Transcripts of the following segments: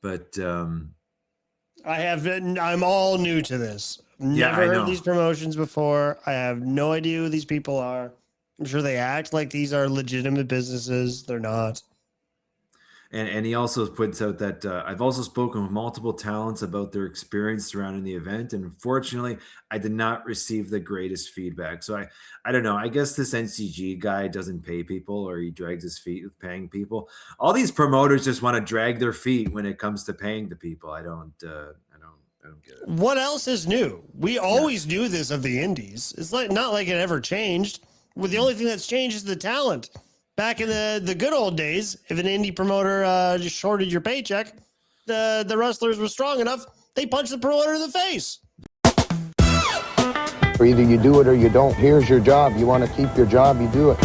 But I'm all new to this. Yeah, Never I heard know. these promotions before. I have no idea who these people are. I'm sure they act like these are legitimate businesses. They're not. And he also points out that I've also spoken with multiple talents about their experience surrounding the event, and unfortunately, I did not receive the greatest feedback. So I don't know. I guess this NCG guy doesn't pay people, or he drags his feet with paying people. All these promoters just want to drag their feet when it comes to paying the people. I don't get it. What else is new? We always knew this of the indies. It's like not like it ever changed. Well, the only thing that's changed is the talent. Back in the good old days, if an indie promoter just shorted your paycheck, the wrestlers were strong enough, they punched the promoter in the face. Or either you do it or you don't. Here's your job. You want to keep your job, you do it.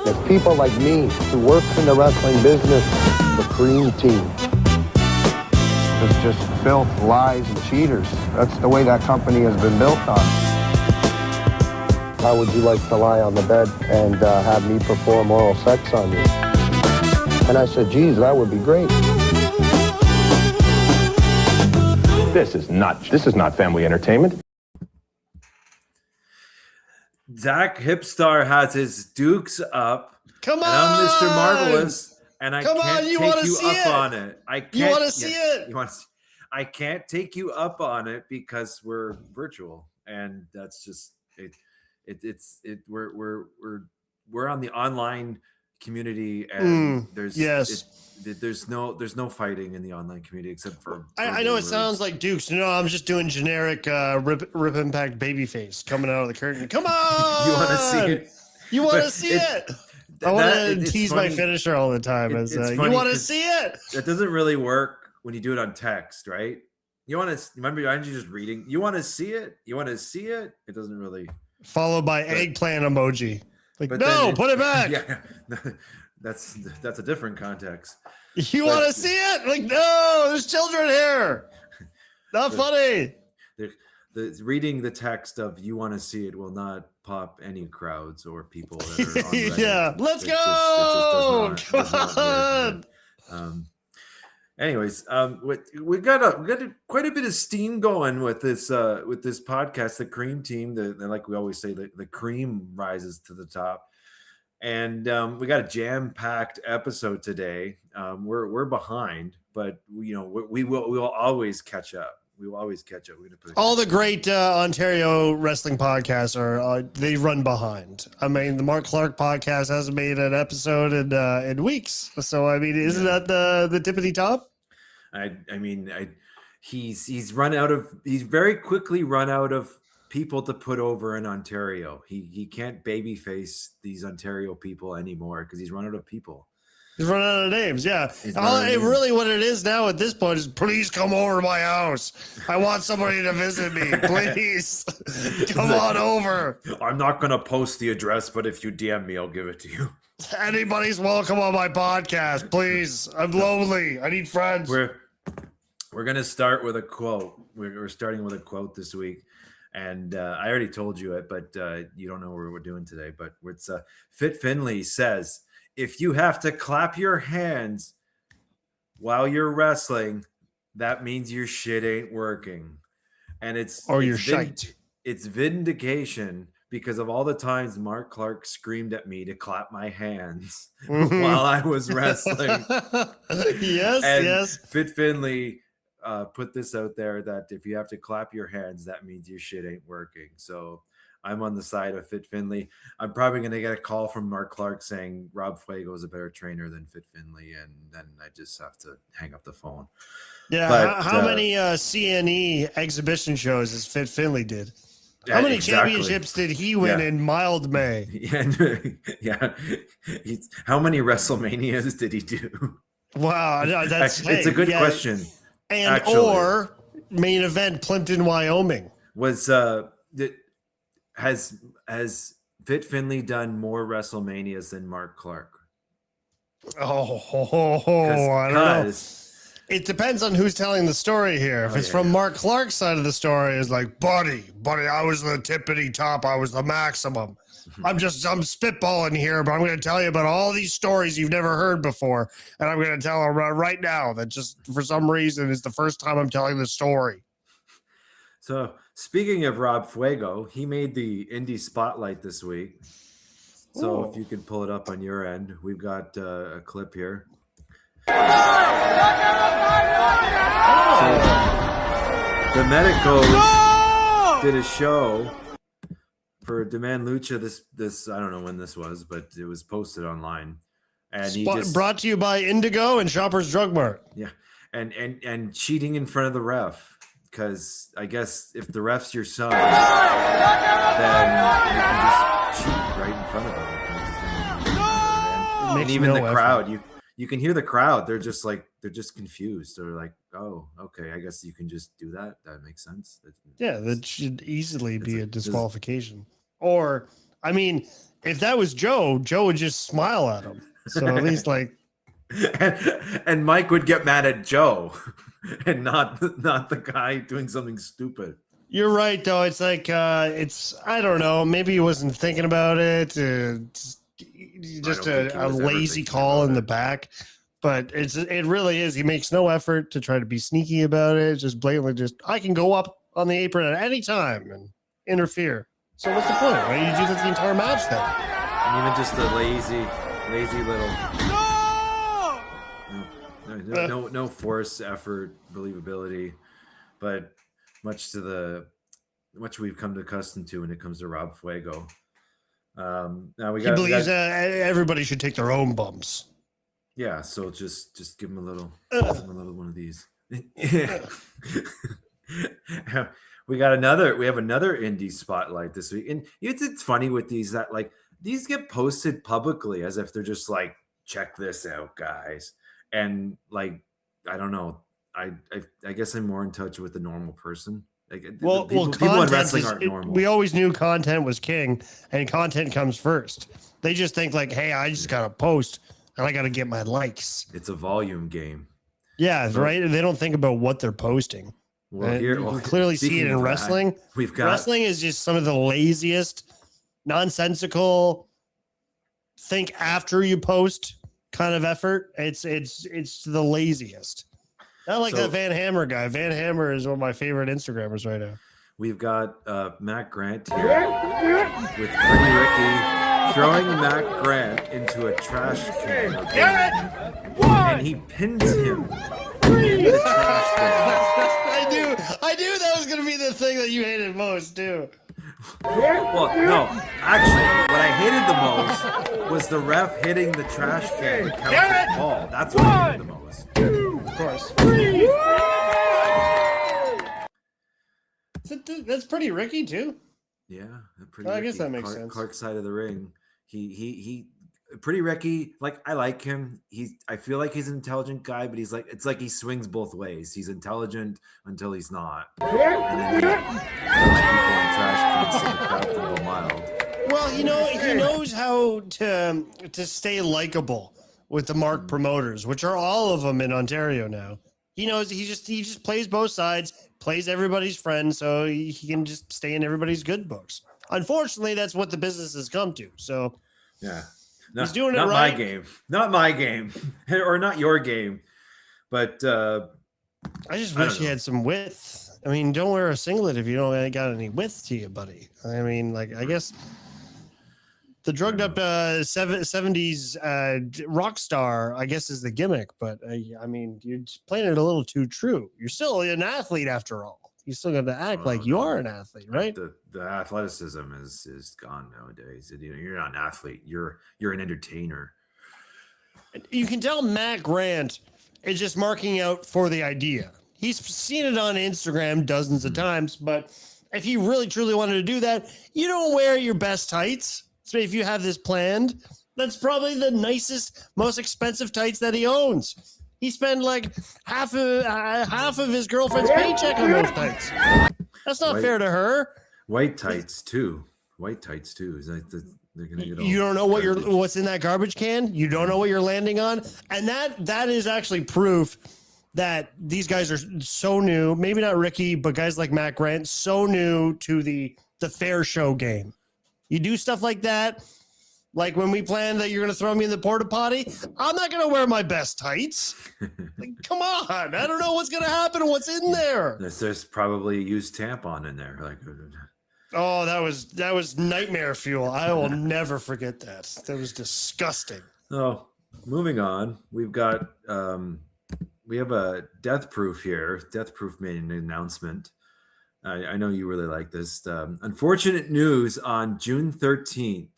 It's people like me who works in the wrestling business, the cream team. It's just filth, lies, and cheaters. That's the way that company has been built on. How would you like to lie on the bed and have me perform oral sex on you? And I said, geez, that would be great. This is not family entertainment. Zach Hipstar has his dukes up. Come on! And I'm Mr. Marvelous, and I Come can't on, you take wanna you see up it? on it. I can't. You want to see it? You want to? I can't take you up on it because we're virtual, and that's just it. We're on the online community, and there's no fighting in the online community except for. I know it sounds like Dukes. No, I'm just doing generic rip impact babyface coming out of the curtain. Come on! You want to see it? You want to see it? I want to tease my finisher all the time. You want to see it? It doesn't really work when you do it on text, right? You want to remember? Aren't you just reading? You want to see it? You want to see it? It doesn't really. Followed by eggplant emoji. Like, no, put it back. Yeah, that's a different context. You want to see it? Like, no, there's children here. Not funny. The reading the text of "you want to see it" will not pop any crowds or people that are on Reddit. Yeah, let's go. Come on. Anyways, we got quite a bit of steam going with this podcast. The cream team, like we always say, the cream rises to the top, and we got a jam-packed episode today. We're behind, but we will always catch up. We will always catch up. All the great Ontario wrestling podcasts they run behind. I mean, the Mark Clark podcast hasn't made an episode in weeks. So I mean, isn't that the tippity top? He's very quickly run out of people to put over in Ontario. He can't babyface these Ontario people anymore because he's run out of people. He's running out of names, yeah. Really what it is now at this point is, please come over to my house. I want somebody to visit me. Please. Come on over. I'm not going to post the address, but if you DM me, I'll give it to you. Anybody's welcome on my podcast, please. I'm lonely. I need friends. We're going to start with a quote. We're starting with a quote this week. And I already told you it, but you don't know what we're doing today. But it's Fit Finley says, if you have to clap your hands while you're wrestling, that means your shit ain't working. And you're shite. It's vindication because of all the times Mark Clark screamed at me to clap my hands while I was wrestling. Yes. Fit Finley put this out there that if you have to clap your hands, that means your shit ain't working. So I'm on the side of Fit Finley. I'm probably going to get a call from Mark Clark saying Rob Fuego is a better trainer than Fit Finley, and then I just have to hang up the phone. Yeah, but, how many CNE exhibition shows has Fit Finley did? How many championships did he win in mild May? Yeah. How many WrestleManias did he do? Wow, it's a good question. And or main event Plimpton, Wyoming. Has Fit Finley done more WrestleManias than Mark Clark? I don't know. It depends on who's telling the story here. If it's from Mark Clark's side of the story, it's like, buddy, I was the tippity top. I was the maximum. I'm spitballing here, but I'm going to tell you about all these stories you've never heard before. And I'm going to tell them right now that just for some reason it's the first time I'm telling the story. So speaking of Rob Fuego, he made the Indy Spotlight this week. So if you can pull it up on your end, we've got a clip here. So the Medicos did a show for Demand Lucha. This I don't know when this was, but it was posted online. And he just brought to you by Indigo and Shoppers Drug Mart. Yeah, and cheating in front of the ref. Because I guess if the ref's your son, then you can just cheat right in front of him. And even the crowd, you can hear the crowd. They're just confused. They're like, oh, okay, I guess you can just do that. That makes sense. Yeah, that should easily be a disqualification. Or, I mean, if that was Joe would just smile at him. So at least like. and Mike would get mad at Joe. And not the guy doing something stupid. You're right, though. It's like I don't know. Maybe he wasn't thinking about it. Just a lazy call in the back. But it really is. He makes no effort to try to be sneaky about it. Just blatantly, I can go up on the apron at any time and interfere. So what's the point? Why don't you do that the entire match then? And even just the lazy little. No force, effort, believability, but much we've come to accustomed to when it comes to Rob Fuego. Now he believes everybody should take their own bumps. Yeah, so just give him a little one of these. We have another Indie Spotlight this week, and it's funny with these that like these get posted publicly as if they're just like, check this out, guys. And like, I don't know. I guess I'm more in touch with the normal person. Like, people in wrestling aren't normal. We always knew content was king, and content comes first. They just think like, hey, I just gotta post, and I gotta get my likes. It's a volume game. Yeah, right. They don't think about what they're posting. Well, you can clearly see it in wrestling. Wrestling is just some of the laziest, nonsensical. Think after you post. Kind of effort. It's the laziest. Not like that Van Hammer guy. Van Hammer is one of my favorite Instagrammers right now. We've got Matt Grant here with Pretty Ricky throwing Matt Grant into a trash can, and he pins him in the trash can. I knew that was gonna be the thing that you hated most too. Well, no, actually, what I hated the most was the ref hitting the trash can to count the ball. That's what I hated the most. Of course. That's Pretty Ricky too. Yeah, I guess that makes sense. Clark's side of the ring. He Pretty Ricky, like I like him. I feel like he's an intelligent guy, but it's like he swings both ways. He's intelligent until he's not. And then he throws people in trash cans so the crowd can go mild. Well, he knows how to stay likable with the mark promoters, which are all of them in Ontario now. He knows he just plays both sides, plays everybody's friend, so he can just stay in everybody's good books. Unfortunately, that's what the business has come to. So yeah. He's doing it not right. Not my game, or not your game, but I just wish you had some width. I mean, don't wear a singlet if you don't got any width to you, buddy. I mean, like, I guess the drugged up 70s rock star, I guess, is the gimmick. But I mean, you're playing it a little too true. You're still an athlete after all. You still got to act like you are an athlete, right? The athleticism is gone nowadays. You're not an athlete. You're an entertainer. You can tell Matt Grant is just marking out for the idea. He's seen it on Instagram dozens of times, but if he really truly wanted to do that, you don't wear your best tights. So if you have this planned, that's probably the nicest, most expensive tights that he owns. He spent like half of his girlfriend's paycheck on those tights. That's not fair to her. White tights too. Is that they're gonna get all you don't know what's in that garbage can. You don't know what you're landing on, and that is actually proof that these guys are so new, maybe not Ricky, but guys like Matt Grant, so new to the fair show game. You do stuff like that. Like when we planned that you're going to throw me in the porta potty, I'm not going to wear my best tights. Like, come on. I don't know what's going to happen and what's in there. There's probably a used tampon in there. Like, Oh, that was nightmare fuel. I will never forget that. That was disgusting. oh, moving on. We've got we have a Deathproof here. Deathproof made an announcement. I know you really like this. Unfortunate news on June 13th.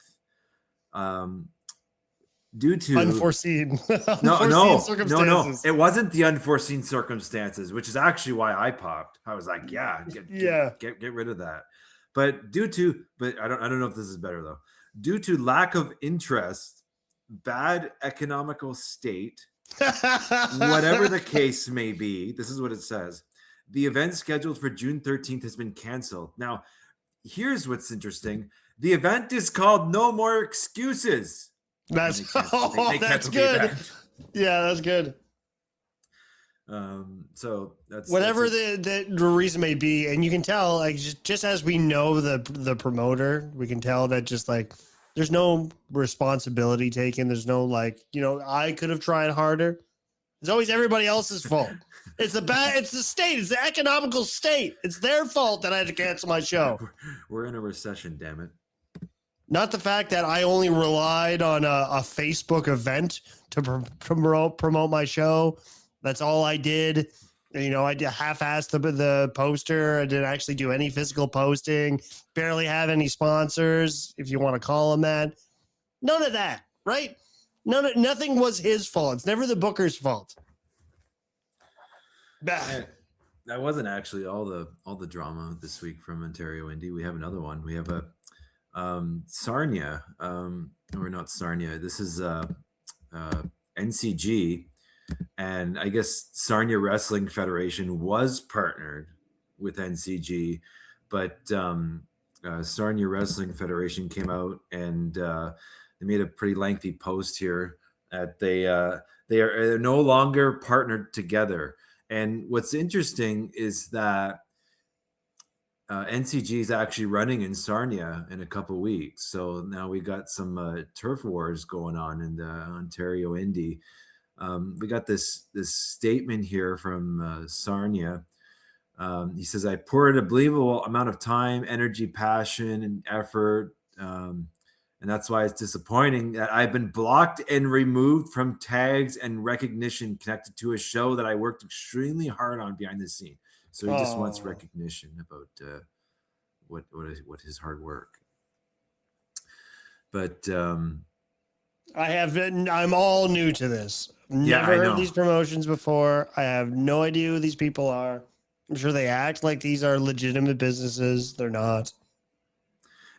Due to unforeseen no, circumstances. it wasn't the unforeseen circumstances, which is actually why I popped. I was like, get rid of that. But I don't know if this is better though. Due to lack of interest, bad economical state, whatever the case may be, this is what it says. The event scheduled for June 13th has been canceled. Now, here's what's interesting. The event is called No More Excuses. That's that's good. Yeah, that's good. So that's whatever the reason may be, and you can tell, like just as we know the promoter, we can tell that just like there's no responsibility taken. There's no like, I could have tried harder. It's always everybody else's fault. It's the state. It's the economical state. It's their fault that I had to cancel my show. We're in a recession, damn it. Not the fact that I only relied on a Facebook event to promote my show. That's all I did. I did half-assed the poster. I didn't actually do any physical posting. Barely have any sponsors, if you want to call them that. None of that, right? Nothing was his fault. It's never the booker's fault. That wasn't actually all the drama this week from Ontario Indy. We have another one. We have a Sarnia, or not Sarnia. This is NCG, and I guess Sarnia Wrestling Federation was partnered with NCG, but Sarnia Wrestling Federation came out and they made a pretty lengthy post here that they're no longer partnered together. And what's interesting is that NCG is actually running in Sarnia in a couple weeks. So now we got some turf wars going on in the Ontario Indy. We got this statement here from Sarnia. He says, I poured a believable amount of time, energy, passion, and effort. And that's why it's disappointing that I've been blocked and removed from tags and recognition connected to a show that I worked extremely hard on behind the scene. So he just wants recognition about what his hard work. But I'm all new to this. Never heard these promotions before. I have no idea who these people are. I'm sure they act like these are legitimate businesses. They're not.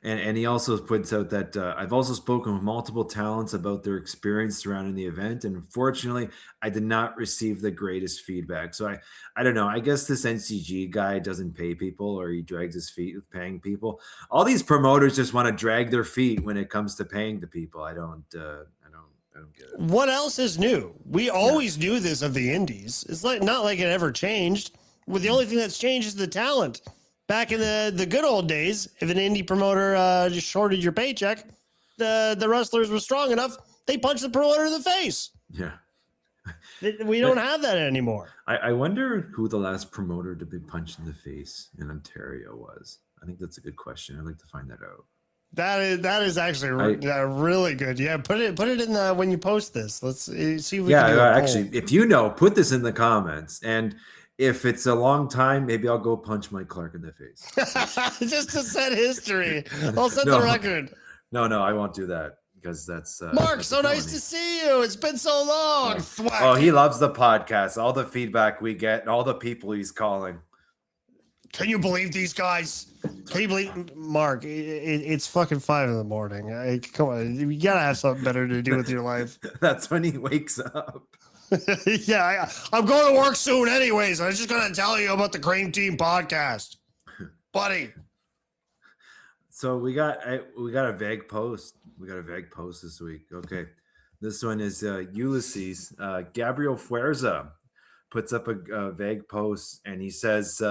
And he also points out that I've also spoken with multiple talents about their experience surrounding the event. And unfortunately, I did not receive the greatest feedback. So I don't know. I guess this NCG guy doesn't pay people, or he drags his feet with paying people. All these promoters just want to drag their feet when it comes to paying the people. I don't get it. What else is new? We always knew this of the indies. It's not like it ever changed. Well, the only thing that's changed is the talent. Back in the good old days, if an indie promoter just shorted your paycheck, the wrestlers were strong enough, they punched the promoter in the face. Yeah. We don't have that anymore. I wonder who the last promoter to be punched in the face in Ontario was. I think that's a good question. I'd like to find that out. That is actually really good. Yeah, put it in the when you post this. Let's see if we can do actually, if you know, put this in the comments. And if it's a long time, maybe I'll go punch Mike Clark in the face. Just to set history. I'll set the record. No, I won't do that because that's Mark, that's so nice to see you. It's been so long. Oh, he loves the podcast, all the feedback we get, and all the people he's calling. Can you believe these guys? Can you believe Mark? It's fucking 5 a.m. Come on, you gotta have something better to do with your life. That's when he wakes up. Yeah, I'm going to work soon anyways. I was just going to tell you about the Cream Team podcast. Buddy. So we got a vague post. We got a vague post this week. Okay. This one is Ulysses. Gabriel Fuerza puts up a vague post, and he says,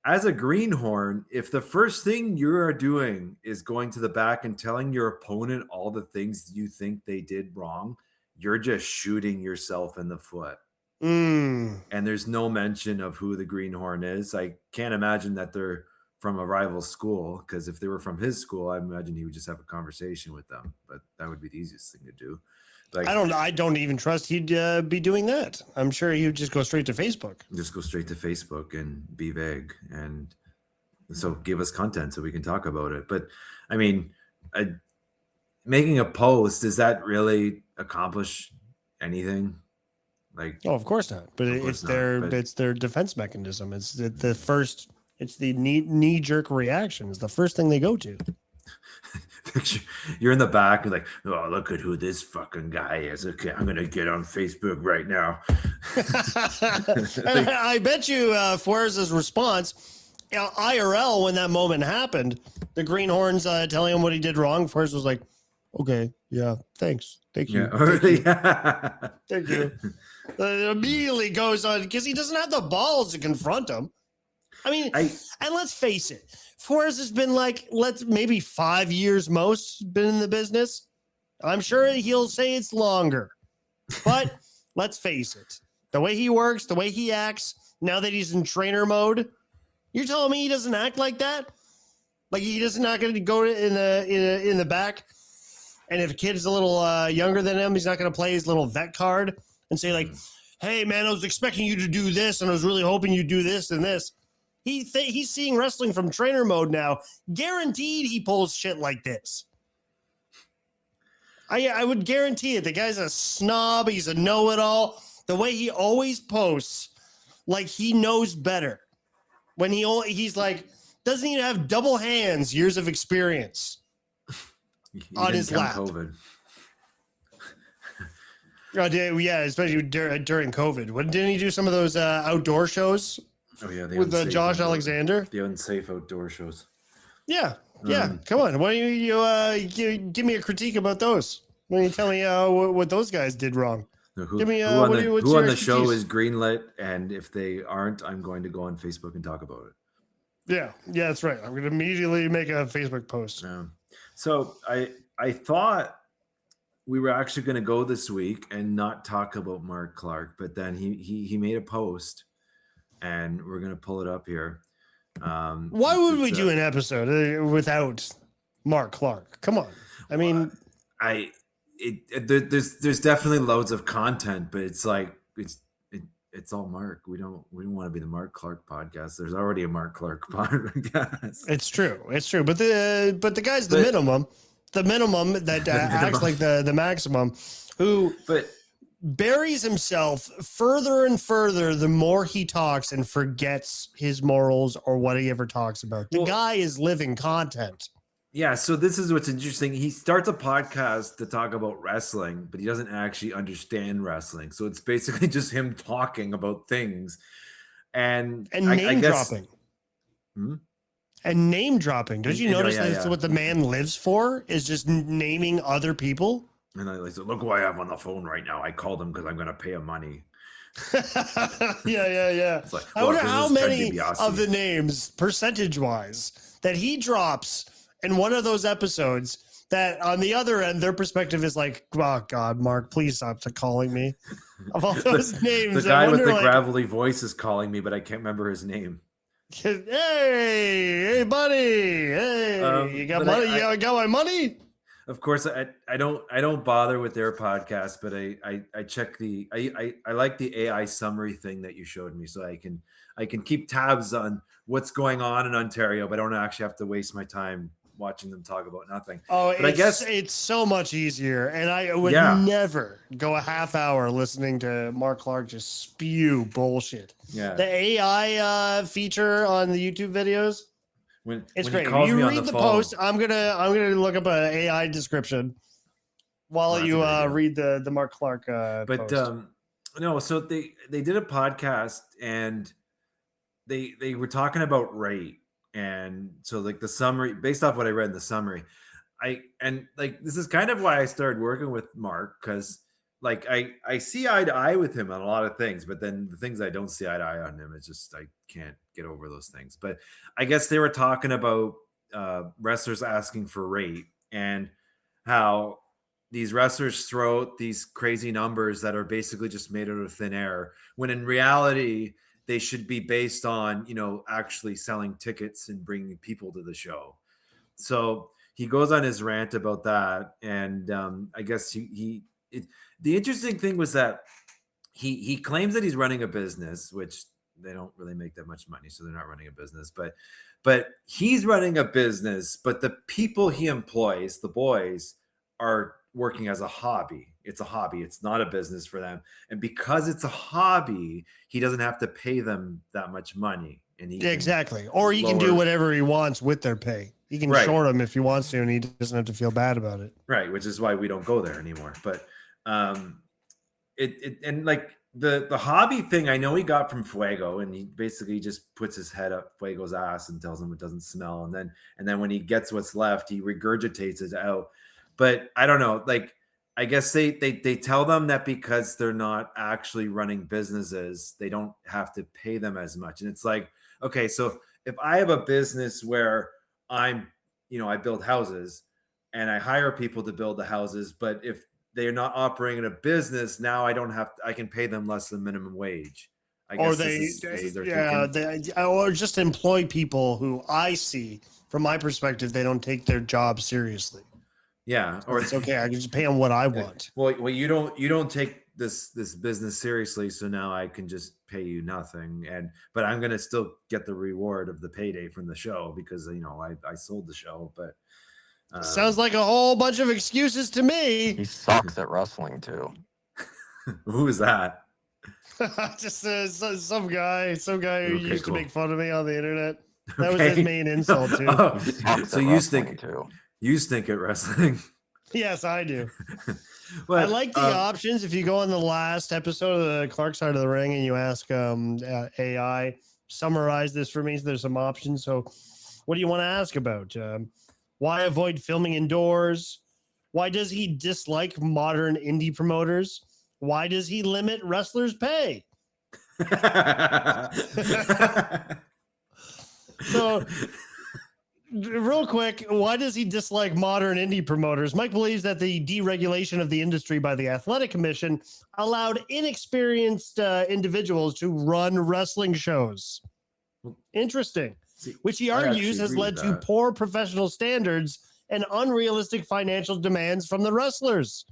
as a greenhorn, if the first thing you are doing is going to the back and telling your opponent all the things you think they did wrong, you're just shooting yourself in the foot. Mm. And there's no mention of who the greenhorn is. I can't imagine that they're from a rival school, because if they were from his school, I imagine he would just have a conversation with them. But that would be the easiest thing to do. Like, I don't even trust he'd be doing that. I'm sure he would just go straight to Facebook. just go straight to Facebook and be vague, and so give us content so we can talk about it. But I mean, making a post, does that really accomplish anything? Like, Oh, of course not. But Of course it's not, their but- it's their defense mechanism. It's the first. It's the knee jerk reaction. It's the first thing they go to. picture you're in the back and like, oh, look at who this fucking guy is. Okay, I'm gonna get on Facebook right now. And I bet you Fuerz's response, IRL, when that moment happened, the greenhorns telling him what he did wrong, Fuerz was like, okay, yeah, thank you. Yeah. Thank you. Immediately goes on because he doesn't have the balls to confront him. I mean, and let's face it, Fuerz has been like, maybe 5 years most been in the business. I'm sure he'll say it's longer, but let's face it, the way he works, the way he acts, now that he's in trainer mode, you're telling me he doesn't act like that? Like he doesn't not going to go in the back, and if a kid is a little younger than him, he's not going to play his little vet card and say like, "Hey man, I was expecting you to do this, and I was really hoping you'd do this and this." He's seeing wrestling from trainer mode now. Guaranteed he pulls shit like this. I would guarantee it. The guy's a snob. He's a know-it-all. The way he always posts, like he knows better. When he's like, doesn't even have double hands, years of experience on his lap. COVID. Yeah, especially during COVID. Didn't he do some of those outdoor shows? Oh yeah, With Josh Alexander? The unsafe outdoor shows. Yeah. Come on. Why don't you give me a critique about those? Why don't you tell me what those guys did wrong? No, who, Give me, who on what's the your show expertise? is greenlit, and if they aren't, I'm going to go on Facebook and talk about it. Yeah, that's right. I'm going to immediately make a Facebook post. So I thought we were actually going to go this week and not talk about Mark Clark, but then he made a post, and we're going to pull it up here. Why would we do an episode without Mark Clark? Come on. I mean, there's definitely loads of content, but it's like it's all Mark. We don't want to be the Mark Clark podcast. There's already a Mark Clark podcast. it's true. But the guy's the minimum that acts like the maximum, who buries himself further and further the more he talks and forgets his morals or what he ever talks about. The guy is living content. Yeah, so this is what's interesting. He starts a podcast to talk about wrestling, but he doesn't actually understand wrestling. So it's basically just him talking about things and name dropping. And name dropping. Don't you notice that's what the man lives for? Is just naming other people? And I like, so look who I have on the phone right now. I called him because I'm going to pay him money. Yeah. It's like, I wonder this how is Ted many DiBiase. of the names, percentage-wise, that he drops in one of those episodes that on the other end, their perspective is like, oh, God, Mark, please stop calling me. Of all those names. The guy with the gravelly voice is calling me, but I can't remember his name. Hey, buddy. Hey, you got money? You got my money? Of course, I don't bother with their podcast, but I check I like the AI summary thing that you showed me, so I can keep tabs on what's going on in Ontario, but I don't actually have to waste my time watching them talk about nothing. Oh, but I guess it's so much easier, and I would never go a half hour listening to Mark Clark just spew bullshit. Yeah, the AI feature on the YouTube videos. It's great. You read the post. I'm gonna look up an AI description while you read the Mark Clark but post. No, so they did a podcast and they were talking about rate, and so like the summary, based off what I read in the summary, this is kind of why I started working with Mark, because like I see eye to eye with him on a lot of things, but then the things I don't see eye to eye on him, it's just I can't get over those things. But I guess they were talking about wrestlers asking for rate and how these wrestlers throw out these crazy numbers that are basically just made out of thin air, when in reality they should be based on, actually selling tickets and bringing people to the show. So he goes on his rant about that, and I guess the interesting thing was that he claims that he's running a business, which they don't really make that much money, so they're not running a business. But he's running a business, but the people he employs, the boys, are working as a hobby. It's a hobby. It's not a business for them, and because it's a hobby, he doesn't have to pay them that much money. And Yeah, exactly. Or he can do whatever he wants with their pay. He can short them if he wants to, and he doesn't have to feel bad about it. Right, which is why we don't go there anymore. But and like the hobby thing, I know he got from Fuego, and he basically just puts his head up Fuego's ass and tells him it doesn't smell, and then when he gets what's left, he regurgitates it out. But I don't know, like I guess they tell them that because they're not actually running businesses, they don't have to pay them as much. And it's like, okay, so if I have a business where I build houses and I hire people to build the houses, but if they're not operating a business, now I can pay them less than minimum wage. I guess or just employ people who I see from my perspective, they don't take their job seriously. Yeah, or it's okay. I can just pay them what I want. Well, you don't take this business seriously, so now I can just pay you nothing, but I'm gonna still get the reward of the payday from the show because I sold the show. But sounds like a whole bunch of excuses to me. He sucks at wrestling too. Who is that? Just some guy who used to make fun of me on the internet. That was his main insult too. Oh, so you stink at wrestling. Yes, I do. But, I like the options. If you go on the last episode of the Clark Side of the Ring and you ask AI, summarize this for me. So there's some options. So what do you want to ask about? Why avoid filming indoors? Why does he dislike modern indie promoters? Why does he limit wrestlers' pay? So, real quick, why does he dislike modern indie promoters? Mike believes that the deregulation of the industry by the Athletic Commission allowed inexperienced individuals to run wrestling shows. Interesting. Which he argues has led to poor professional standards and unrealistic financial demands from the wrestlers.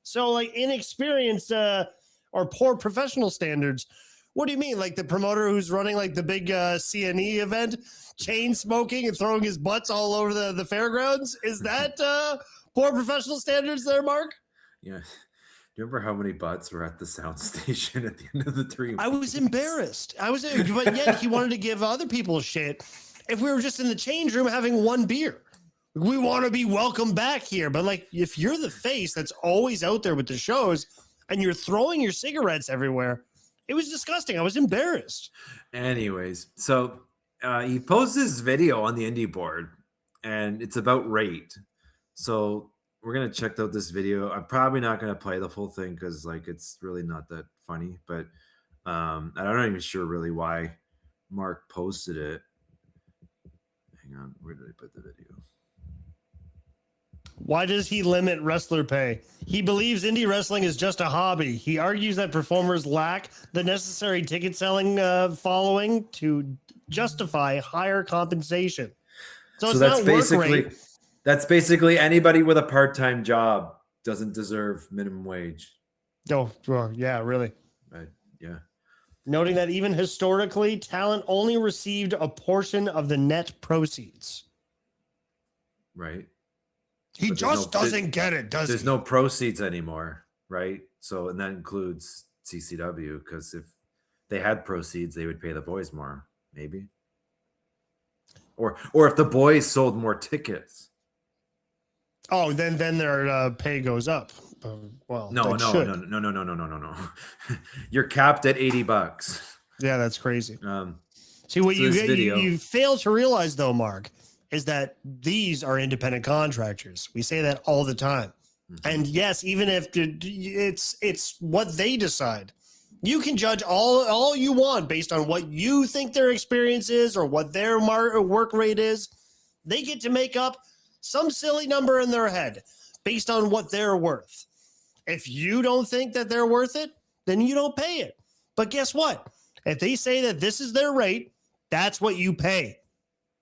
So, like, inexperienced or poor professional standards. What do you mean? Like the promoter who's running like the big CNE event, chain smoking and throwing his butts all over the fairgrounds? Is that poor professional standards there, Mark? Yeah. Do you remember how many butts were at the sound station at the end of the 3 weeks? I was embarrassed. But yet he wanted to give other people shit if we were just in the change room having one beer. We want to be welcome back here. But like, if you're the face that's always out there with the shows and you're throwing your cigarettes everywhere, it was disgusting. I was embarrassed. Anyways, so he posts this video on the indie board and it's about rate. So we're going to check out this video. I'm probably not going to play the full thing because like it's really not that funny, but I'm not even sure really why Mark posted it. Hang on, where did I put the video? Why does he limit wrestler pay? He believes indie wrestling is just a hobby. He argues that performers lack the necessary ticket selling following to justify higher compensation. So it's that's not that's basically anybody with a part-time job doesn't deserve minimum wage. Oh, well, yeah, really. Yeah. Noting that even historically, talent only received a portion of the net proceeds. Right. He just doesn't get it, does he? There's no proceeds anymore, right? So, and that includes CCW, because if they had proceeds, they would pay the boys more, maybe. Or if the boys sold more tickets. Oh, then their pay goes up. Well, no. You're capped at $80. Yeah, that's crazy. See, what you fail to realize, though, Mark, is that these are independent contractors. We say that all the time. And yes, even if it's what they decide. You can judge all you want based on what you think their experience is or what their work rate is. They get to make up some silly number in their head based on what they're worth. If you don't think that they're worth it, then you don't pay it. But guess what? If they say that this is their rate, that's what you pay.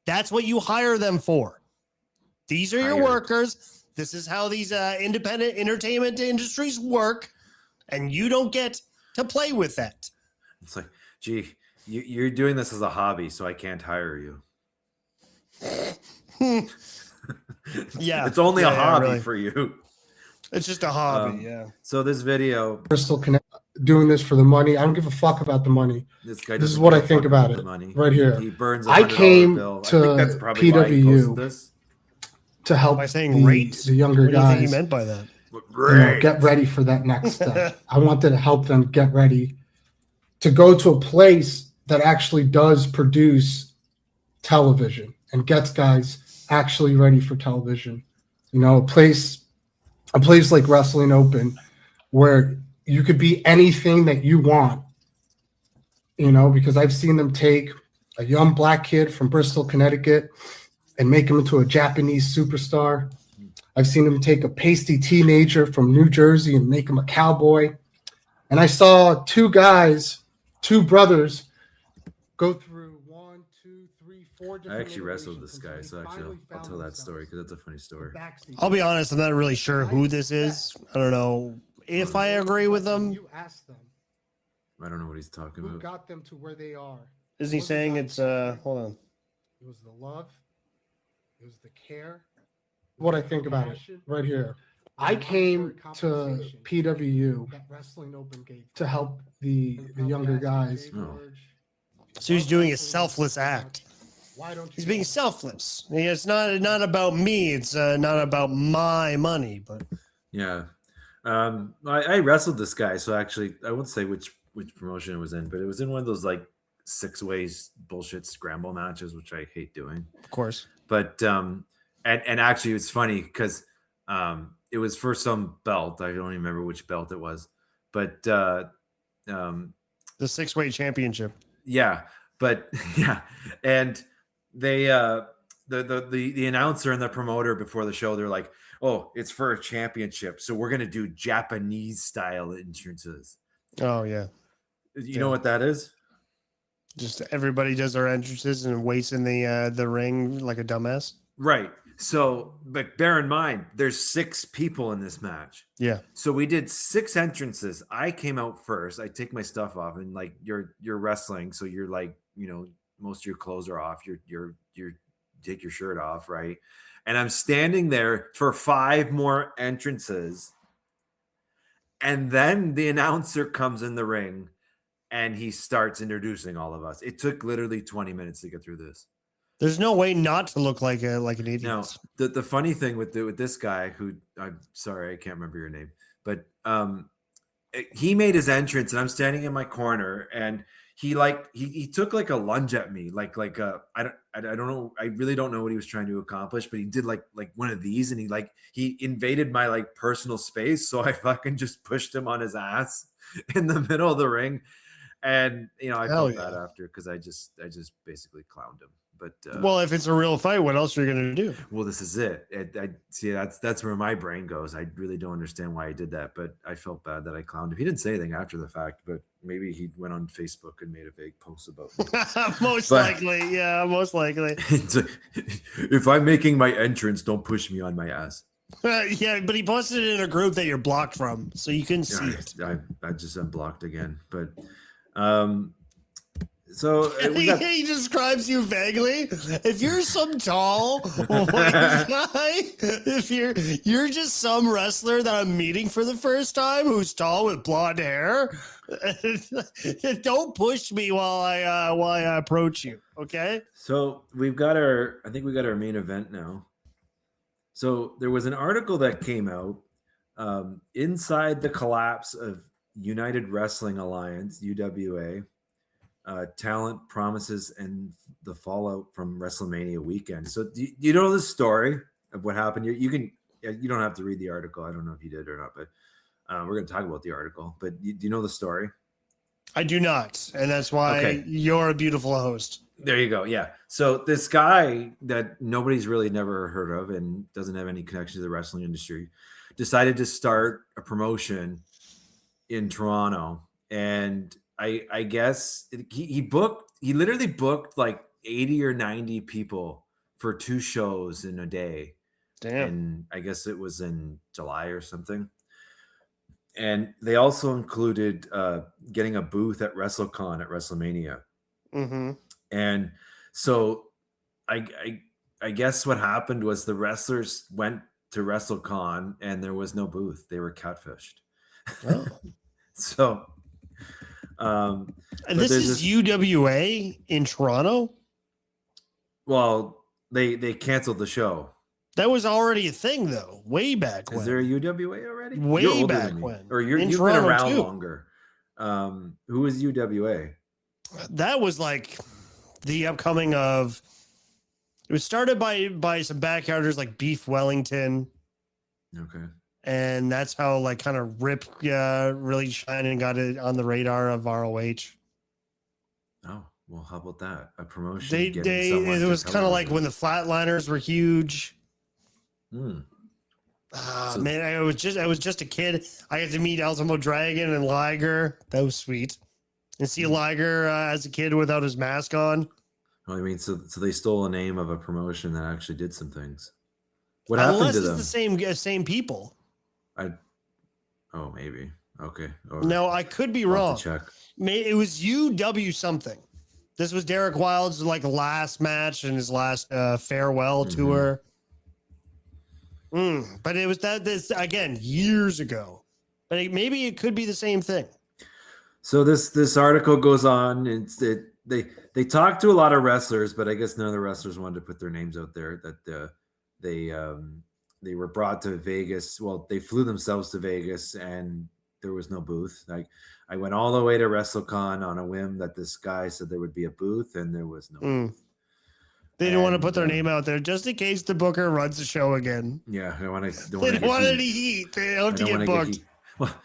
That's what you hire them for. These are your workers. This is how these independent entertainment industries work, and you don't get to play with that. It's like, gee, you're doing this as a hobby, so I can't hire you. Yeah, it's only a hobby really. for you. It's just a hobby, yeah. So this video, Bristol Connect doing this for the money. I don't give a fuck about the money. this guy. This is doesn't what give I a think fuck about the it money. right here. He burns. I came bill. to I think that's probably why he PWU posted this. to help By saying rates, the younger what do you think he guys meant by that? get ready for that next step. I wanted to help them get ready to go to a place that actually does produce television and gets guys actually ready for television. You know, a place like Wrestling Open where you could be anything that you want, you know, because I've seen them take a young black kid from Bristol, Connecticut and make him into a Japanese superstar. I've seen him take a pasty teenager from New Jersey and make him a cowboy. And I saw two brothers, go through 1, 2, 3, 4 different. I actually wrestled this iterations guy, until so they actually finally I'll found tell that themselves story because that's a funny story. backstage. I'll be honest, I'm not really sure who this is. I don't know if I agree with them. You ask them I don't know what he's talking who about. got them to where they are. Is he saying it's hold on. It was the love. It was the care. What I think about it right here. I came to PWU to help the younger guys. Oh. So he's doing a selfless act. He's being selfless. It's not about me. It's not about my money. But Yeah. I wrestled this guy, so actually I won't say which promotion it was in, but it was in one of those like 6 ways bullshit scramble matches, which I hate doing. of course, But and actually it's funny because it was for some belt. I don't even remember which belt it was, but the 6-way championship. yeah, but yeah, and they the announcer and the promoter before the show, they're like, oh, it's for a championship, so we're gonna do Japanese style entrances. Oh yeah, You know what that is? just everybody does their entrances and waits in the ring like a dumbass. Right. So, but bear in mind, there's 6 people in this match. Yeah, So we did 6 entrances. I came out first. I take my stuff off, and like you're wrestling, so you're like, you know, most of your clothes are off. You're take your shirt off, right? And I'm standing there for 5 more entrances, and then the announcer comes in the ring, and he starts introducing all of us. It took literally 20 minutes to get through this. there's no way not to look like an idiot. Now, the funny thing with this guy, who I'm sorry, I can't remember your name, but he made his entrance, and I'm standing in my corner, and he took like a lunge at me, like I don't know, I really don't know what he was trying to accomplish, but he did like one of these, and he invaded my like personal space, so I fucking just pushed him on his ass in the middle of the ring, and you know I Hell felt yeah. bad after because I just basically clowned him. But Well, if it's a real fight, what else are you gonna do? well, this is it. I see that's where my brain goes. I really don't understand why he did that, but I felt bad that I clowned him. He didn't say anything after the fact, but maybe he went on Facebook and made a vague post about me. Most But- likely, yeah, most likely. It's like, if I'm making my entrance, don't push me on my ass. Yeah, but he posted it in a group that you're blocked from, so you couldn't see Yeah, it. I just unblocked again. But so we got, He describes you vaguely. If you're some tall white guy, if you're just some wrestler that I'm meeting for the first time who's tall with blonde hair, don't push me while I approach you. Okay. so I think we got our main event now. So there was an article that came out inside the collapse of United Wrestling Alliance, UWA. Talent promises and the fallout from WrestleMania weekend. So do you know the story of what happened? You can, you don't have to read the article. I don't know if you did or not, but we're going to talk about the article. But do you know the story? I do not, and that's why you're a beautiful host. There you go. Yeah. So this guy that nobody's really never heard of and doesn't have any connection to the wrestling industry decided to start a promotion in Toronto. And I guess he literally booked like 80 or 90 people for 2 shows in a day. Damn. And I guess it was in July or something. And they also included getting a booth at WrestleCon at WrestleMania. Mm-hmm. And so I guess what happened was the wrestlers went to WrestleCon and there was no booth. They were catfished. Oh. So and this is UWA in Toronto? Well, they canceled the show. That was already a thing, though, way back when. Is there a UWA already? Way back when. Or you've been Toronto around too. longer. Who was UWA? That was like the upcoming of. It was started by some backyarders like Beef Wellington, Okay. and that's how like kind of Rip really shined and got it on the radar of ROH. Oh, well, how about that? A promotion. It was kind of like when the Flatliners were huge. Man, I was just a kid. I got to meet Ultimo Dragon and Liger. That was sweet. And see Liger as a kid without his mask on. Oh, I mean, so they stole a name of a promotion that actually did some things. What happened to them? Unless it's the same people. Oh, maybe. Okay. No, I could be I'll wrong. have to check. It was UW something. This was Derek Wilde's like last match and his last farewell tour. But it was this again years ago. But maybe it could be the same thing. So this article goes on, and they talked to a lot of wrestlers, but I guess none of the wrestlers wanted to put their names out there. That they were brought to Vegas. Well, they flew themselves to Vegas, and there was no booth. I went all the way to WrestleCon on a whim that this guy said there would be a booth, and there was no booth. They didn't want to put their name out there just in case the booker runs the show again. Yeah, they don't want any heat. They don't have to get booked. Well,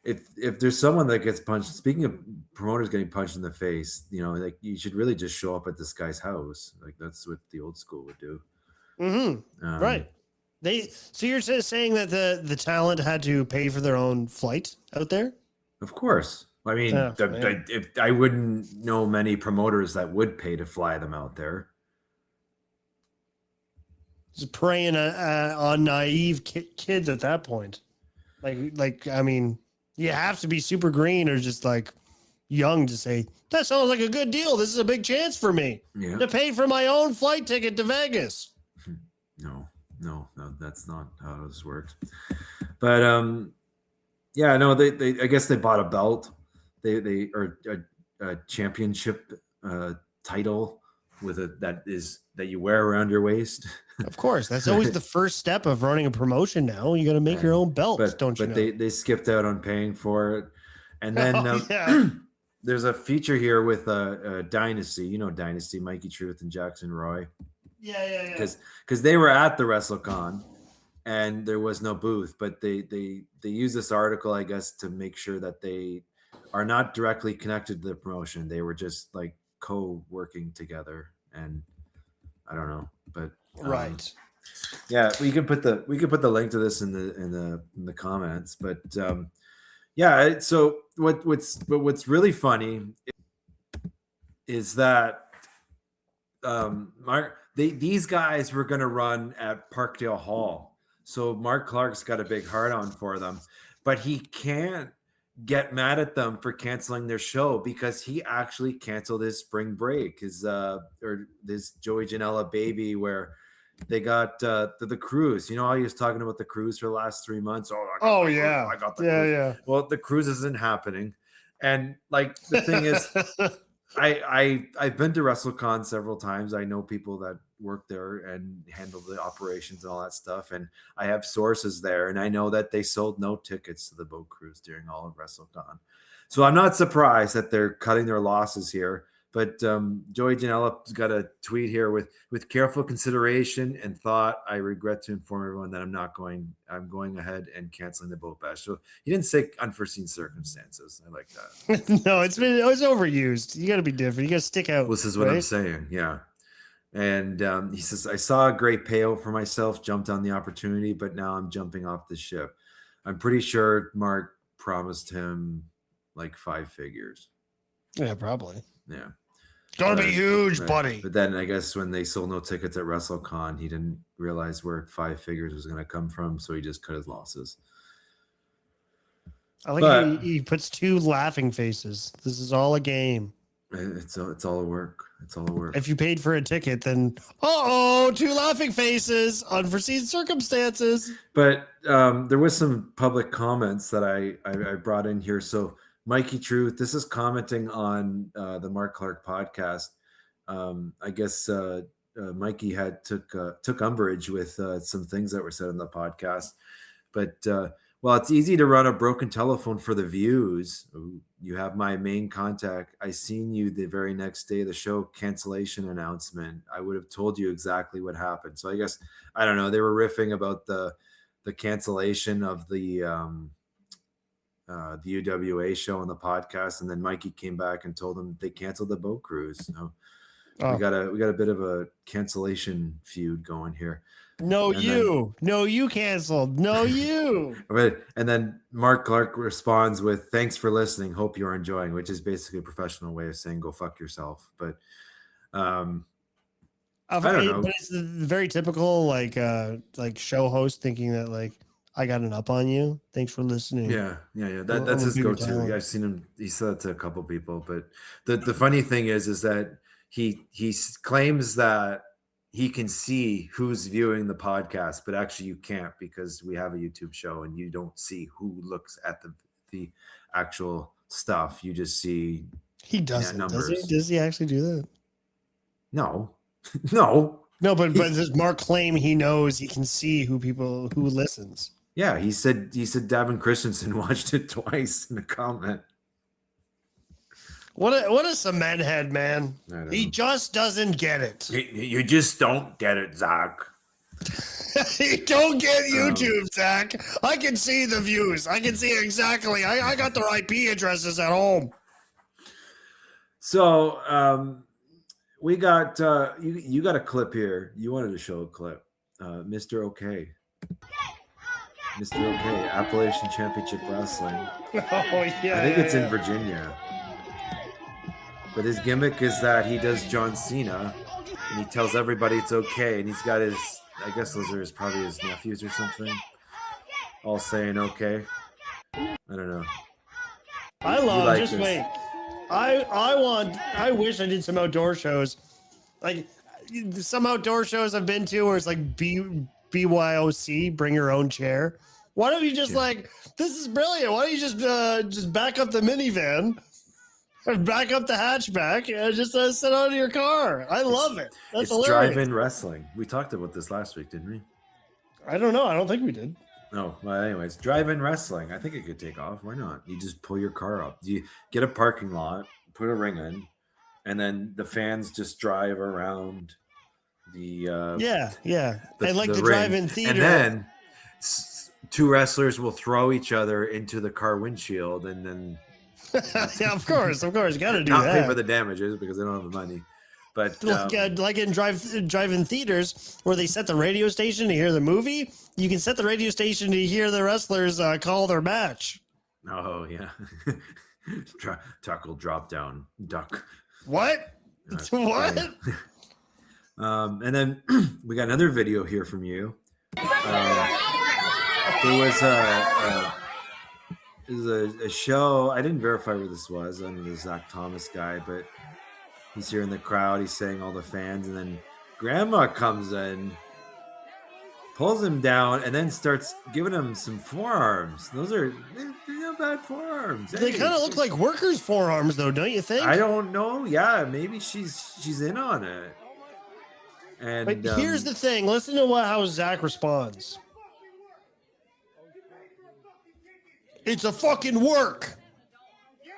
if there's someone that gets punched, speaking of promoters getting punched in the face, like you should really just show up at this guy's house. Like that's what the old school would do. Right. So you're saying that the talent had to pay for their own flight out there? Of course. I mean, if I wouldn't know many promoters that would pay to fly them out there. Just preying on naive kids at that point. Like I mean, you have to be super green or just like young to say, that sounds like a good deal. This is a big chance for me to pay for my own flight ticket to Vegas. No, that's not how this works. But they I guess they bought a belt. They or a championship title with that you wear around your waist. Of course, that's always the first step of running a promotion. Now you got to make your own belt, don't you know? But they skipped out on paying for it, and then there's a feature here with Dynasty. Dynasty, Mikey Truth and Jackson Roy. Yeah. Because they were at the WrestleCon, and there was no booth, but they use this article, I guess, to make sure that they are not directly connected to the promotion. They were just like co-working together, and I don't know, but right. Yeah, we could put the link to this in the comments, but so what's really funny is that these guys were going to run at Parkdale Hall, so Mark Clark's got a big heart on for them, but he can't get mad at them for canceling their show because he actually canceled his spring break, his Joey Janela baby, where they got the cruise. How he was talking about the cruise for the last 3 months. I got the cruise. Yeah. Well, the cruise isn't happening, and like the thing is, I've been to WrestleCon several times. I know people that work there and handle the operations and all that stuff, and I have sources there, and I know that they sold no tickets to the boat cruise during all of WrestleCon. So I'm not surprised that they're cutting their losses here, But Joey Janela's got a tweet here with careful consideration and thought, I regret to inform everyone that I'm going ahead and canceling the boat bash. So he didn't say unforeseen circumstances. I like that. No, it was overused. You got to be different. You got to stick out. Well, this is what I'm saying. Yeah. And he says, I saw a great payout for myself, jumped on the opportunity, but now I'm jumping off the ship. I'm pretty sure Mark promised him like 5 figures. Yeah, probably. Yeah. Gonna be huge, right. buddy. But then I guess when they sold no tickets at WrestleCon, he didn't realize where 5 figures was going to come from, so he just cut his losses. I like he puts 2 laughing faces. This is all a game. It's all a work. It's all a work. If you paid for a ticket, then 2 laughing faces, unforeseen circumstances. But there was some public comments that I brought in here. So Mikey Truth, this is commenting on the Mark Clark podcast. I guess Mikey took umbrage with some things that were said in the podcast. But well, it's easy to run a broken telephone for the views. You have my main contact. I seen you the very next day of the show cancellation announcement. I would have told you exactly what happened. So I guess I don't know. They were riffing about the cancellation of the UWA show on the podcast, and then Mikey came back and told them they canceled the boat cruise. So we got a bit of a cancellation feud going here. No, you canceled. No, you. And then Mark Clark responds with, thanks for listening. Hope you're enjoying, which is basically a professional way of saying go fuck yourself. But I don't know. But it's very typical, like show host thinking that like I got an up on you. Thanks for listening. Yeah. That's his go-to. I've seen him. He said it to a couple people. But the funny thing is that he claims that he can see who's viewing the podcast, but actually you can't because we have a YouTube show and you don't see who looks at the actual stuff. You just see he doesn't. Numbers. Does he actually do that? No. But does Mark claim he knows he can see who listens? Yeah, he said Davin Christensen watched it twice in a comment. What a cement head, man. He just doesn't get it. You just don't get it, Zach. You don't get YouTube, Zach. I can see the views. I can see exactly. I got their IP addresses at home. So we got you got a clip here. You wanted to show a clip. Mr. OK. Mr. OK, Appalachian Championship Wrestling. Oh, yeah. I think it's in Virginia. But his gimmick is that he does John Cena and he tells everybody it's okay. And he's got his, I guess those are probably his nephews or something, all saying okay. I don't know. I love, just this. Wait. I wish I did some outdoor shows. Like some outdoor shows I've been to where it's like BYOC, bring your own chair. Why don't you just this is brilliant. Why don't you just back up the minivan? Back up the hatchback and just sit out of your car. I love it. That's hilarious. Drive-in wrestling. We talked about this last week, didn't we? I don't know. I don't think we did. No. Well, anyways, drive-in wrestling. I think it could take off. Why not? You just pull your car up. You get a parking lot, put a ring in, and then the fans just drive around the and like the drive-in theater. And then 2 wrestlers will throw each other into the car windshield, and then. Yeah, of course, got to do not that. pay for the damages because they don't have the money. But like in drive-in theaters where they set the radio station to hear the movie, you can set the radio station to hear the wrestlers call their match. Oh yeah, tackle, drop down, duck. What? What? And then we got another video here from you. There was a show. I didn't verify where this was. I know the Zach Thomas guy, but he's here in the crowd. He's saying all the fans, and then Grandma comes in, pulls him down, and then starts giving him some forearms. They're not bad forearms. They kind of look like workers' forearms, though, don't you think? I don't know. Yeah, maybe she's in on it. And but here's the thing. Listen to how Zach responds. It's a fucking work.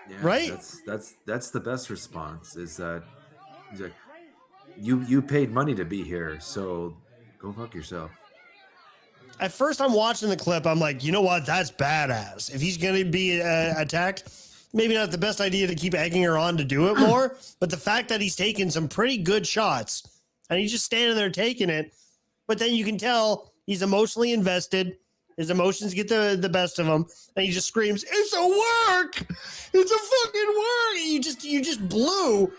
Yeah, Right? that's the best response. Is that he's like, you paid money to be here, so go fuck yourself. At first, I'm watching the clip. I'm like, you know what? That's badass. If he's going to be attacked, maybe not the best idea to keep egging her on to do it more. But the fact that he's taking some pretty good shots and he's just standing there taking it, but then you can tell he's emotionally invested. His emotions get the best of him, and he just screams, "It's a work! It's a fucking work!" You just blew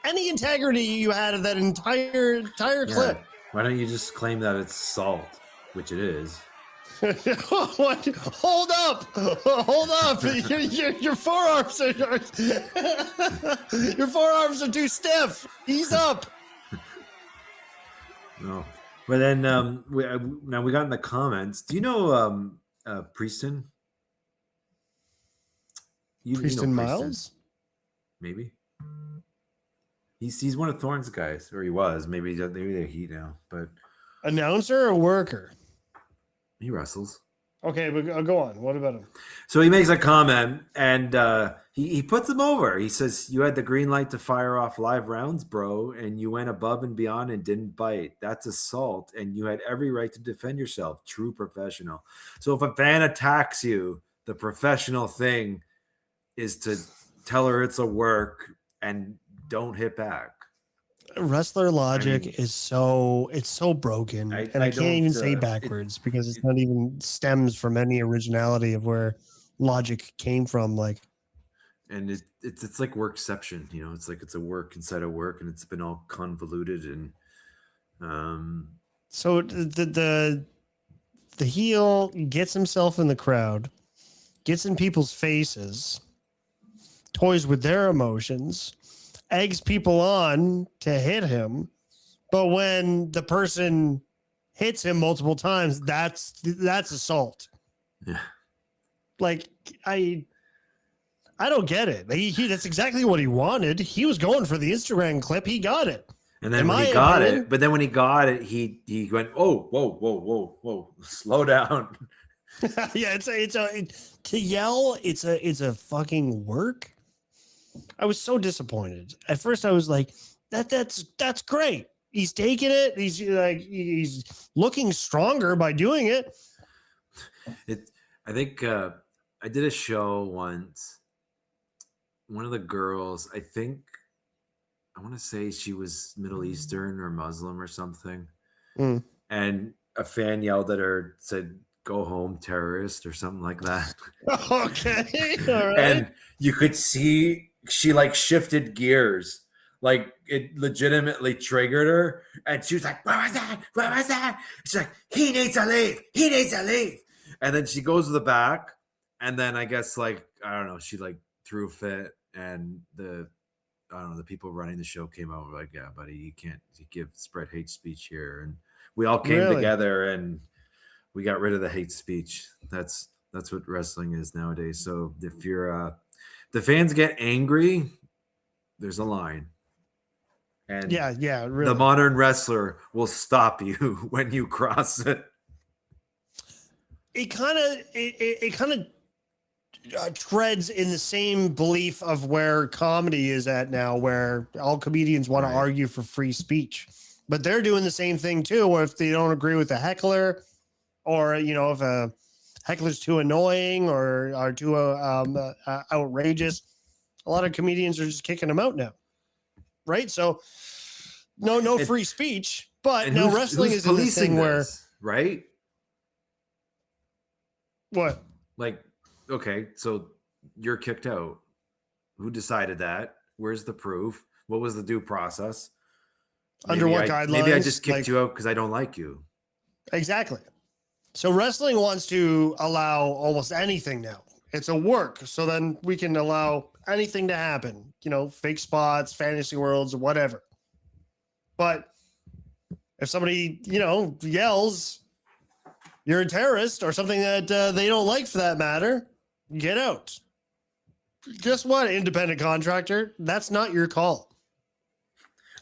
any integrity you had of that entire clip. Why don't you just claim that it's salt, which it is? What? Hold up! Your forearms are too stiff. Ease up. No. But then now we got in the comments. Do you know Prieston? You know Prieston Miles? Maybe. He's one of Thorne's guys, or he was. Maybe they're he now, but Announcer or worker? he wrestles. Okay, but go on. What about him? So he makes a comment, and he puts him over. He says, "You had the green light to fire off live rounds, bro, and you went above and beyond and didn't bite. That's assault, and you had every right to defend yourself. True professional." So if a fan attacks you, the professional thing is to tell her it's a work and don't hit back. Wrestler logic is so broken, I can't even don't, say backwards because it's not even stems from any originality of where logic came from. Like, and it's like workception, you know. It's like it's a work inside a work, and it's been all convoluted and so the heel gets himself in the crowd, gets in people's faces, toys with their emotions, eggs people on to hit him, but when the person hits him multiple times, that's assault. Yeah. Like, I don't get it. He that's exactly what he wanted. He was going for the Instagram clip. He got it. And then when he got it, he went, "Oh, whoa, slow down." Yeah, to yell. It's a fucking work. I was so disappointed. At first, I was like, "That's great. He's taking it. He's looking stronger by doing it." I think I did a show once. One of the girls, I want to say she was Middle Eastern or Muslim or something, and a fan yelled at her, said, "Go home, terrorist," or something like that. Okay, all right. And you could see she like shifted gears, like it legitimately triggered her, and she was like, "What was that? What was that?" She's like, "He needs to leave. He needs to leave." And then she goes to the back, and then I guess like I don't know, she like threw a fit, and the people running the show came over like, "Yeah, buddy, you can't spread hate speech here." And we all came together and we got rid of the hate speech. That's what wrestling is nowadays. So if you're the fans get angry, there's a line. And yeah, really. The modern wrestler will stop you when you cross it. It kind of treads in the same belief of where comedy is at now, where all comedians want to argue for free speech, but they're doing the same thing too. Where if they don't agree with the heckler, or if a heckler's too annoying or are too outrageous, a lot of comedians are just kicking them out now, right? So no free speech, but now wrestling is in this thing where, right? What? Like, okay, so you're kicked out. Who decided that? Where's the proof? What was the due process? Under what guidelines? Maybe I just kicked you out because I don't like you. Exactly. So wrestling wants to allow almost anything now. It's a work. So then we can allow anything to happen, fake spots, fantasy worlds, whatever. But if somebody, yells, "You're a terrorist," or something that they don't like for that matter, get out. Guess what, independent contractor? That's not your call.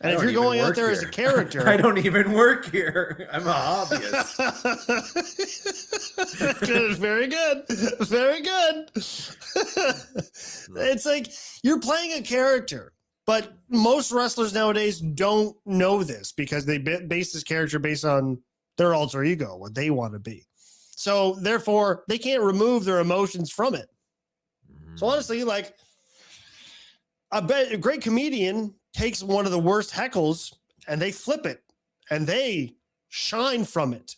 And if you're going out there as a character, I don't even work here. I'm a hobbyist. Good, very good, very good. It's like you're playing a character, but most wrestlers nowadays don't know this because they base this character based on their alter ego, what they want to be. So therefore, they can't remove their emotions from it. So honestly, like a great comedian takes one of the worst heckles and they flip it and they shine from it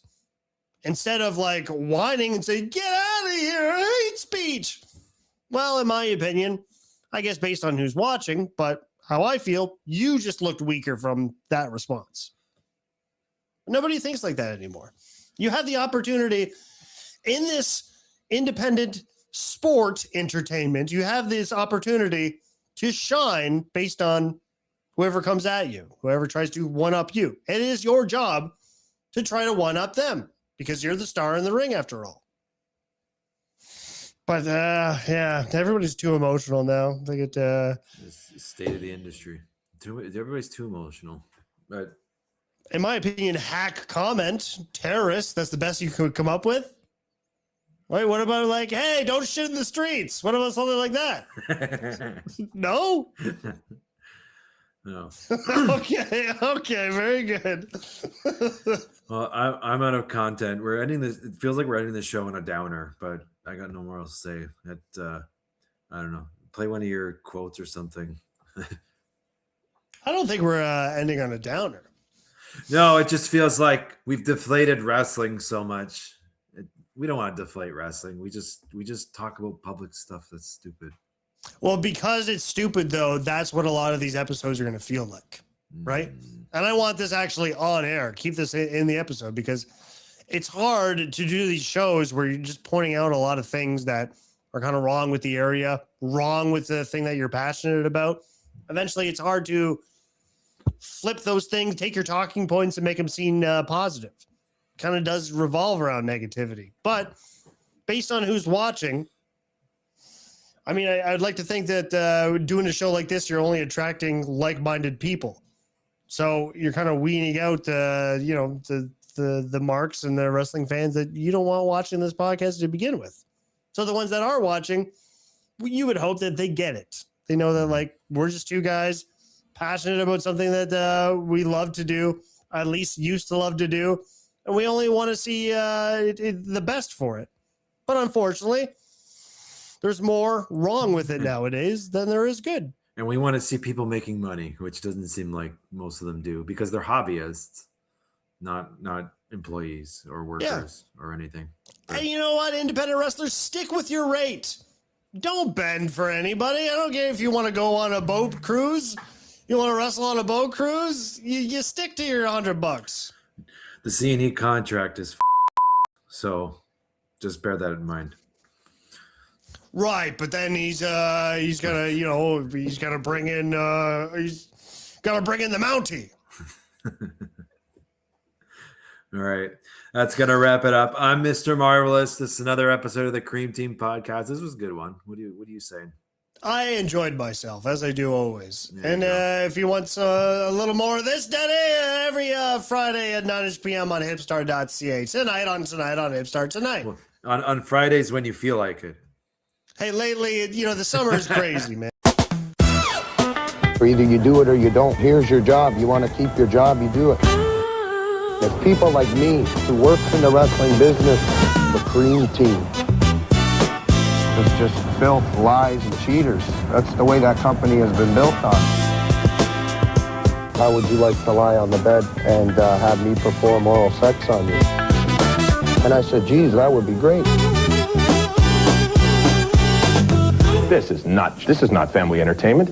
instead of like whining and saying, get out of here, hate speech. Well, in my opinion, I guess based on who's watching, but how I feel, you just looked weaker from that response. Nobody thinks like that anymore. You have the opportunity in this independent sport entertainment. You have this opportunity to shine based on whoever comes at you, whoever tries to one-up you. It is your job to try to one-up them because you're the star in the ring after all. But yeah, everybody's too emotional now. They get It's the state of the industry. Everybody's too emotional. But in my opinion, hack comment, terrorist, that's the best you could come up with. Wait, what about like, hey, don't shit in the streets? What about something like that? No? no. Okay, very good. Well, I'm out of content. We're ending this. It feels like we're ending the show on a downer, but I got no more else to say. I don't know. Play one of your quotes or something. I don't think we're ending on a downer. No, it just feels like we've deflated wrestling so much. We don't want to deflate wrestling. We just talk about public stuff that's stupid. Well, because it's stupid, though, that's what a lot of these episodes are going to feel like, right? And I want this actually on air. Keep this in the episode because it's hard to do these shows where you're just pointing out a lot of things that are kind of wrong with the area, wrong with the thing that you're passionate about. Eventually, it's hard to flip those things, take your talking points and make them seem positive. Kind of does revolve around negativity. But based on who's watching, I mean, I'd like to think that doing a show like this, you're only attracting like-minded people. So you're kind of weaning out, the marks and the wrestling fans that you don't want watching this podcast to begin with. So the ones that are watching, you would hope that they get it. They know that, like, we're just two guys passionate about something that we love to do, at least used to love to do, and we only want to see the best for it. But unfortunately, there's more wrong with it nowadays than there is good. And we want to see people making money, which doesn't seem like most of them do because they're hobbyists, not employees or workers or anything. And you know what, independent wrestlers, stick with your rate. Don't bend for anybody. I don't care if you want to go on a boat cruise. You want to wrestle on a boat cruise? You stick to your $100. The C&E contract is so just bear that in mind. Right, but then he's gotta bring in the Mountie. All right. That's going to wrap it up. I'm Mr. Marvelous. This is another episode of the Cream Team podcast. This was a good one. What are you saying? I enjoyed myself, as I do always. There and you go. if you want a little more of this, Daddy, every Friday at 9 p.m. on hipstar.ca. Tonight on Hipstar Tonight. Well, on Fridays when you feel like it. Hey, lately, the summer is crazy, man. Or either you do it or you don't. Here's your job. You want to keep your job, you do it. If people like me who work in the wrestling business, the Cream Team, it's just filth, lies, and cheaters. That's the way that company has been built on. How would you like to lie on the bed and have me perform oral sex on you? And I said, geez, that would be great. This is not family entertainment.